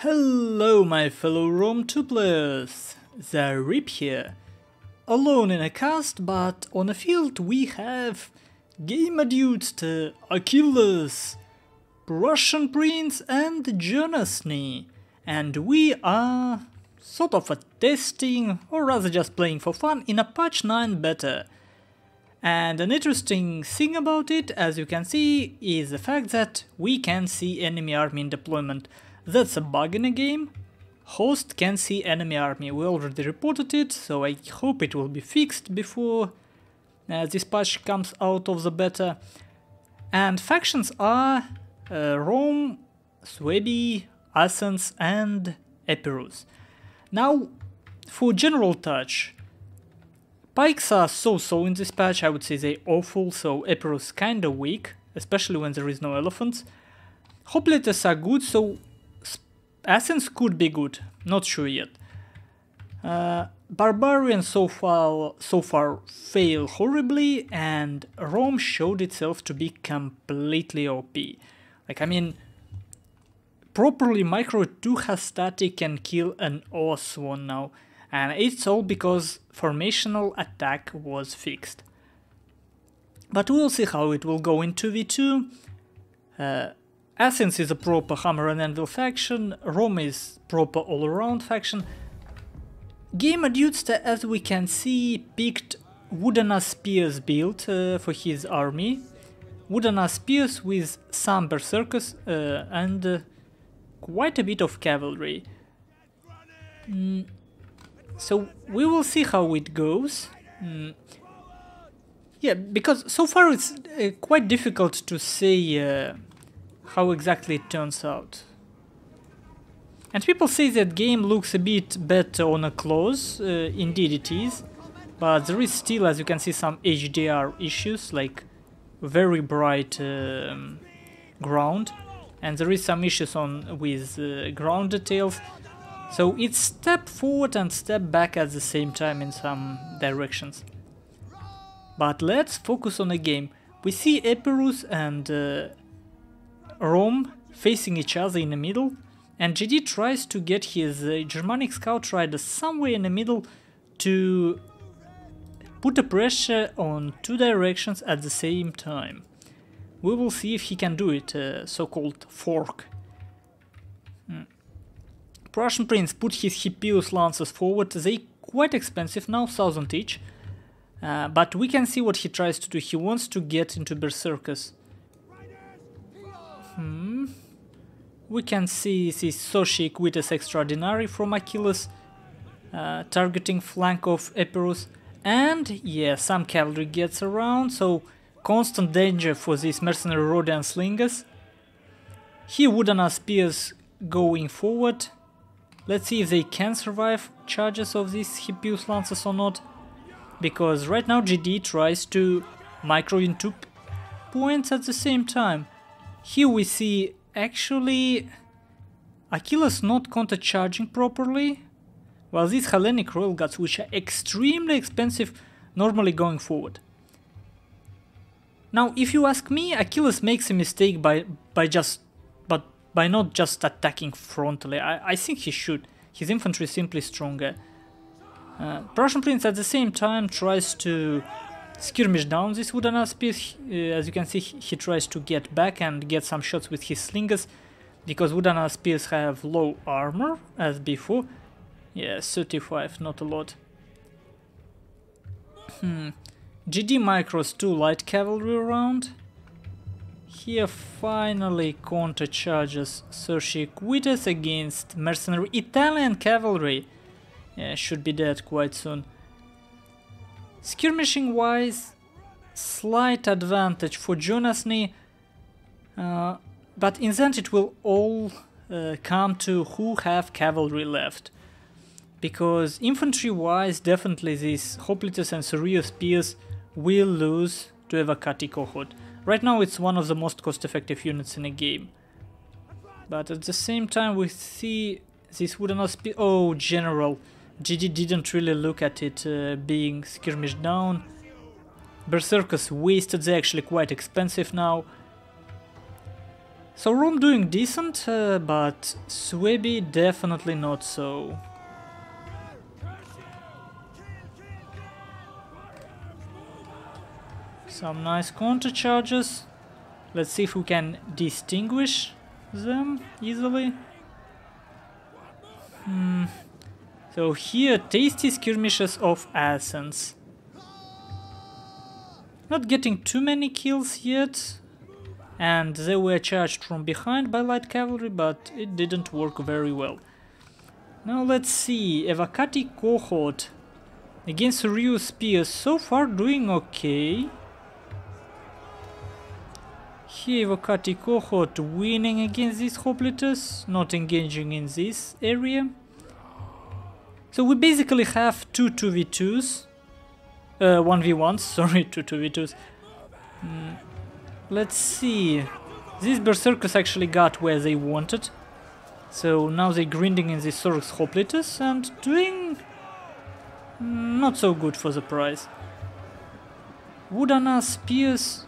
Hello my fellow Rome 2 players, Zaript here. Alone in a cast, but on the field we have GamerDudester, Achilles, ThePrussianPrince and Jonasnee. And we are sort of testing, or rather just playing for fun, in a patch 9 beta. And an interesting thing about it, as you can see, is the fact that we can see enemy army in deployment. That's a bug in the game. Host can see enemy army. We already reported it, so I hope it will be fixed before this patch comes out of the beta. And factions are Rome, Suebi, Athens and Epirus. Now, for general touch, pikes are so-so in this patch. I would say they're awful, so Epirus kinda weak, especially when there is no elephants. Hoplites are good, so Athens could be good, not sure yet. Barbarians so far fail horribly, and Rome showed itself to be completely OP. Like, I mean, properly micro 2 has static and kill an Oss one now, and it's all because formational attack was fixed. But we'll see how it will go in 2v2. Athens is a proper hammer and anvil faction, Rome is proper all-around faction. GamerDudester, as we can see, picked wooden spears build for his army. Wooden spears with some berserkers and quite a bit of cavalry. So we will see how it goes. Yeah, because so far it's quite difficult to say how exactly it turns out. And people say that game looks a bit better on a close, indeed it is, but there is still, as you can see, some HDR issues, like very bright ground, and there is some issues with ground details, so it's step forward and step back at the same time in some directions. But let's focus on the game. We see Epirus and Rome facing each other in the middle, and GD tries to get his Germanic Scout Rider somewhere in the middle to put a pressure on two directions at the same time. We will see if he can do it, so-called fork. Prussian Prince put his Epirus Lancers forward. They quite expensive now, 1000 each, but we can see what he tries to do. He wants to get into Berserkers. We can see this Soci Equites Extraordinary from Achilles targeting flank of Epirus, and yeah, some cavalry gets around, so constant danger for these mercenary Rhodian slingers. Here wooden spears going forward. Let's see if they can survive charges of these Epirus Lancers or not, because right now GD tries to micro in 2 points at the same time. Here we see actually Achilles not counter-charging properly, while these Hellenic Royal Guards, which are extremely expensive, normally going forward. Now, if you ask me, Achilles makes a mistake by not just attacking frontally. I think he should. His infantry is simply stronger. Prussian Prince at the same time tries to skirmish down this wooden spears. As you can see, he tries to get back and get some shots with his slingers, because wooden spears have low armor, as before. Yeah, 35, not a lot. GD micros 2 light cavalry around. Here finally counter charges Soci Equites against mercenary Italian cavalry. Yeah, should be dead quite soon. Skirmishing wise, slight advantage for Jonasnee, but in the end it will all come to who have cavalry left. Because infantry wise, definitely these Hoplites and Surreal Spears will lose to Evacati cohort. Right now it's one of the most cost effective units in the game. But at the same time we see this wooden spear. Oh, general. GD didn't really look at it being skirmished down. Berserkers wasted, they're actually quite expensive now. So Rome doing decent, but Suebi definitely not so. Some nice counter charges. Let's see if we can distinguish them easily. So here, tasty skirmishes of Athens. Not getting too many kills yet. And they were charged from behind by light cavalry, but it didn't work very well. Now let's see, Evocati cohort against Ryu spears, so far doing okay. Here Evocati cohort winning against these hoplites, not engaging in this area. So we basically have two 2v2s, 1v1s, sorry, two 2v2s. Let's see, these berserkers actually got where they wanted. So now they're grinding in the Sorix hoplites and doing not so good for the price. Woodana spears,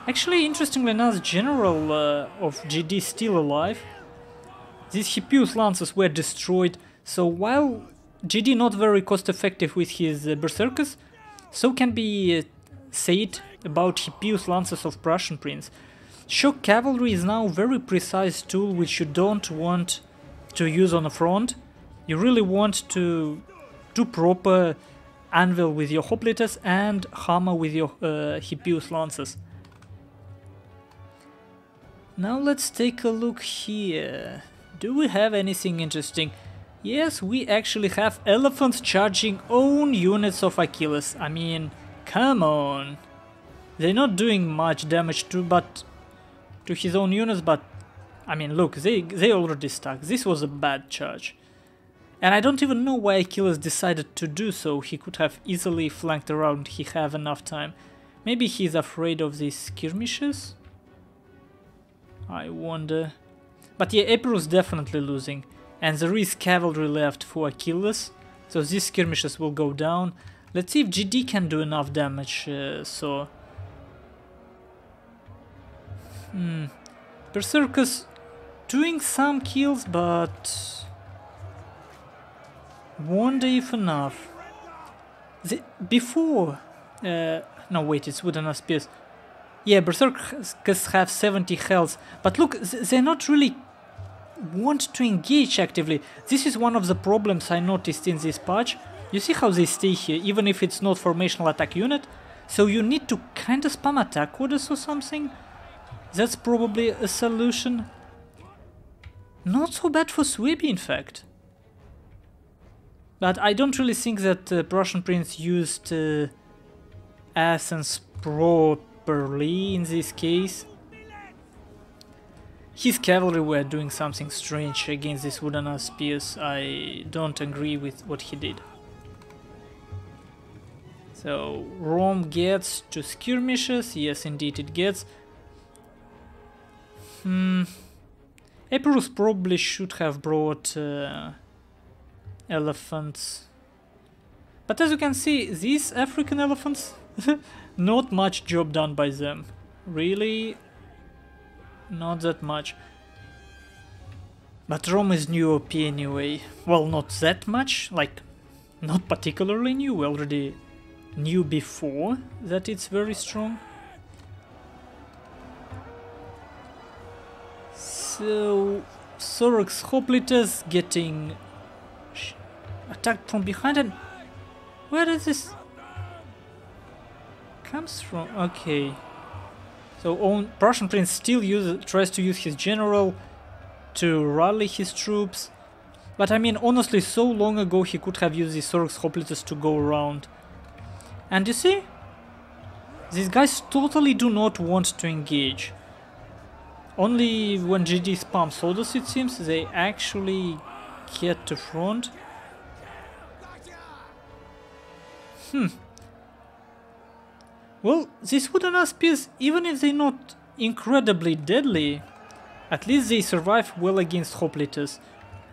actually interestingly enough, general of GD still alive. These Hippius lances were destroyed, so while GD not very cost effective with his berserkers, so can be said about Hippius lances of Prussian Prince. Shock cavalry is now a very precise tool which you don't want to use on the front. You really want to do proper anvil with your hoplites and hammer with your Hippius lances. Now let's take a look here. Do we have anything interesting? Yes, we actually have elephants charging own units of Achilles. I mean, come on. They're not doing much damage to his own units, but I mean, look, they already stuck. This was a bad charge. And I don't even know why Achilles decided to do so. He could have easily flanked around, he have enough time. Maybe he's afraid of these skirmishes? I wonder. But yeah, Epirus definitely losing. And there is cavalry left for Achilles, so these skirmishes will go down. Let's see if GD can do enough damage, Berserkers doing some kills, but wonder if enough. Before... no wait, it's Woodana spears. Yeah, Berserkers have 70 health, but look, they're not really want to engage actively. This is one of the problems I noticed in this patch. You see how they stay here, even if it's not formational attack unit? So you need to kinda spam attack orders or something? That's probably a solution. Not so bad for Suebi, in fact. But I don't really think that Prussian Prince used Athens properly in this case. His cavalry were doing something strange against these Woodana spears. I don't agree with what he did. So Rome gets to skirmishes. Yes, indeed it gets. Epirus probably should have brought elephants. But as you can see, these African elephants, not much job done by them. Really, not that much. But Rome is new OP anyway. Well, not that much, like, not particularly new. We already knew before that it's very strong. So, Sorix hoplites getting attacked from behind, and where does this comes from? Okay, so Prussian Prince still tries to use his general to rally his troops, but I mean, honestly, so long ago he could have used these Sorix hoplites to go around. And you see, these guys totally do not want to engage. Only when GD spams soldiers, it seems, they actually get to front. Well, these Woodana spears, even if they're not incredibly deadly, at least they survive well against hoplites.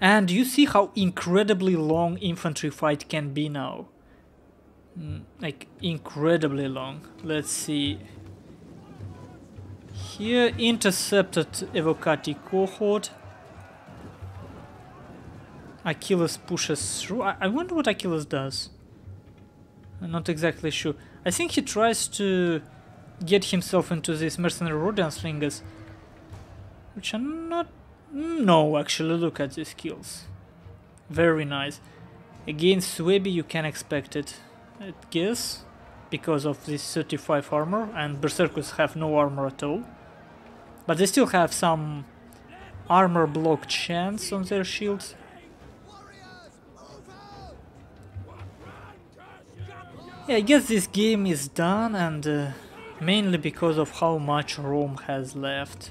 And you see how incredibly long infantry fight can be now. Like, incredibly long. Let's see. Here, intercepted Evocati cohort. Achilles pushes through. I wonder what Achilles does. I'm not exactly sure. I think he tries to get himself into these mercenary Rhodian slingers, which are not... No, actually, look at these kills. Very nice. Against Suebi you can expect it, I guess, because of this 35 armor, and Berserkers have no armor at all. But they still have some armor block chance on their shields. Yeah, I guess this game is done, and mainly because of how much Rome has left.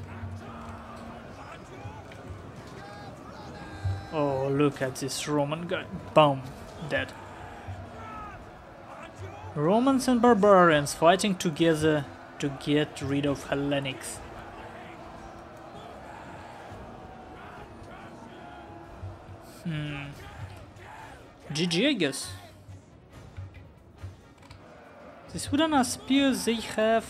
Oh, look at this Roman guy. Boom. Dead. Romans and barbarians fighting together to get rid of Hellenics. GG, I guess. These wooden spears, they have...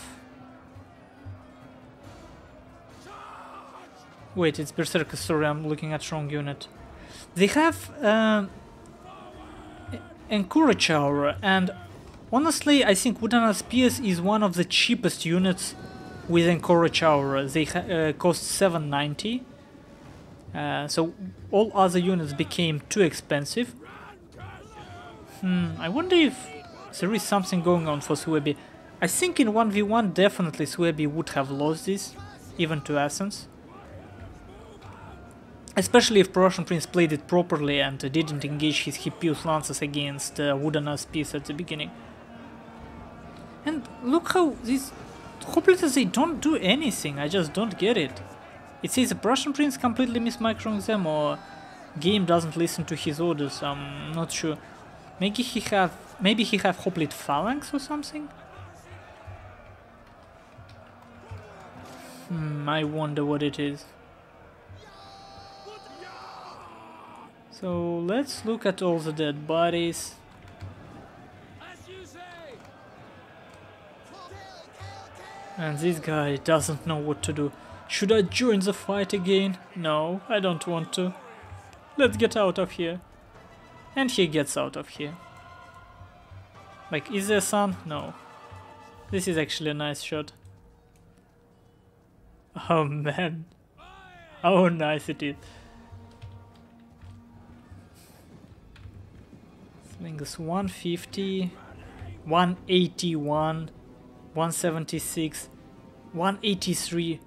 Wait, it's Berserker, sorry, I'm looking at wrong unit. They have Encourage Aura, and honestly I think wooden spears is one of the cheapest units with Encourage Aura. They cost 790, so all other units became too expensive. I wonder if there is something going on for Suebi. I think in 1v1 definitely Suebi would have lost this, even to Athens. Especially if Prussian Prince played it properly and didn't engage his Epirus lances against wooden spears at the beginning. And look how these hoplites, they don't do anything, I just don't get it. It says the Prussian Prince completely mismicroing them, or game doesn't listen to his orders, I'm not sure. Maybe he have hoplite phalanx or something? I wonder what it is. So let's look at all the dead bodies. And this guy doesn't know what to do. Should I join the fight again? No, I don't want to. Let's get out of here. And he gets out of here. Like, is there sun? No. This is actually a nice shot. Oh man. How nice it is. Slings 150, 181, 176, 183.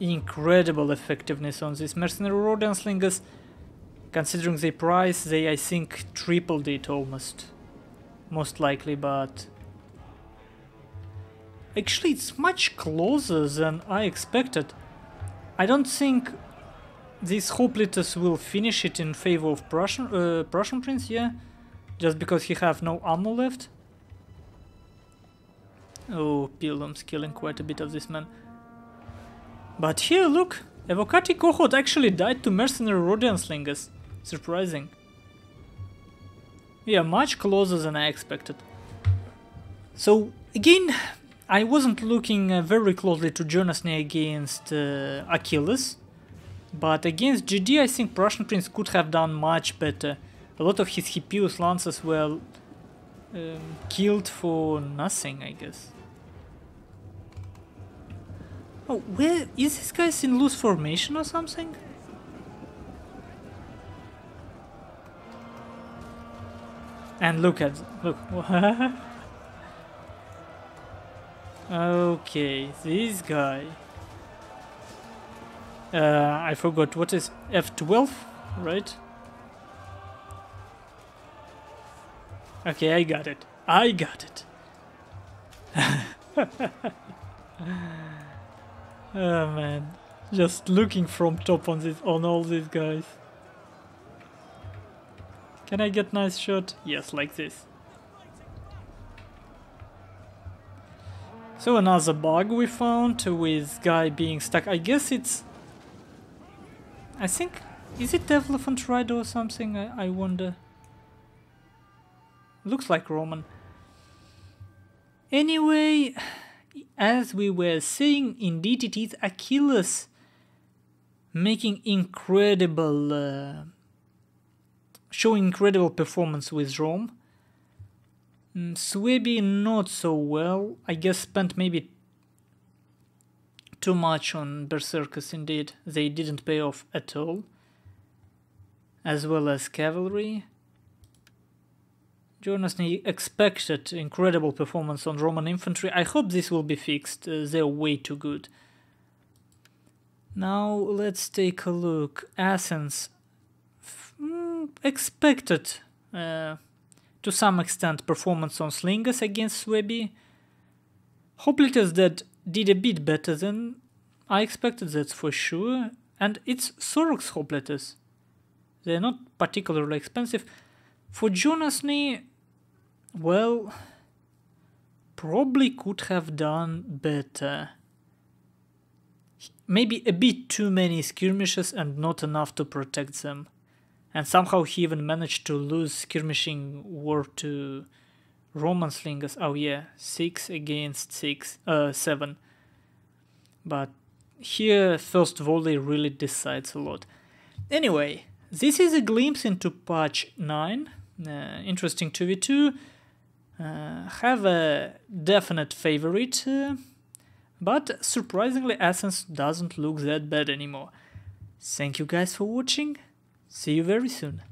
Incredible effectiveness on these mercenary Rhodian slingers. Considering the price, they I think tripled it almost. Most likely, but actually it's much closer than I expected. I don't think these hoplites will finish it in favor of Prussian Prince, yeah? Just because he have no ammo left. Oh, Pilum's killing quite a bit of this man. But here, look, Evocati cohort actually died to mercenary Rhodian slingers. Surprising. Yeah, much closer than I expected. So, again, I wasn't looking very closely to Jonasnee against Achilles. But against GD, I think Prussian Prince could have done much better. A lot of his Epirus lances were killed for nothing, I guess. Oh, where is this guy in loose formation or something? And look. Okay, this guy. I forgot, what is F12, right? Okay, I got it. Oh man, just looking from top on all these guys. Can I get nice shot? Yes, like this. So another bug we found with guy being stuck. I guess it's... I think... Is it Elephant Rider or something? I wonder. Looks like Roman. Anyway, as we were saying, indeed it is Achilles making incredible, showing incredible performance with Rome. Suebi not so well, I guess spent maybe too much on Berserkers indeed, they didn't pay off at all. As well as Cavalry. Jonasnee expected incredible performance on Roman Infantry. I hope this will be fixed, they're way too good. Now let's take a look. Athens expected to some extent performance on Slingers against Suebi. Hoplites that did a bit better than I expected, that's for sure. And it's Sorok's Hoplites. They're not particularly expensive. For Jonasnee, well, probably could have done better. Maybe a bit too many skirmishes and not enough to protect them. And somehow he even managed to lose skirmishing war to Roman Slingers. Oh yeah, 6 against 7. But here first volley really decides a lot. Anyway, this is a glimpse into patch 9. Interesting 2v2. Have a definite favorite. But surprisingly Athens doesn't look that bad anymore. Thank you guys for watching. See you very soon.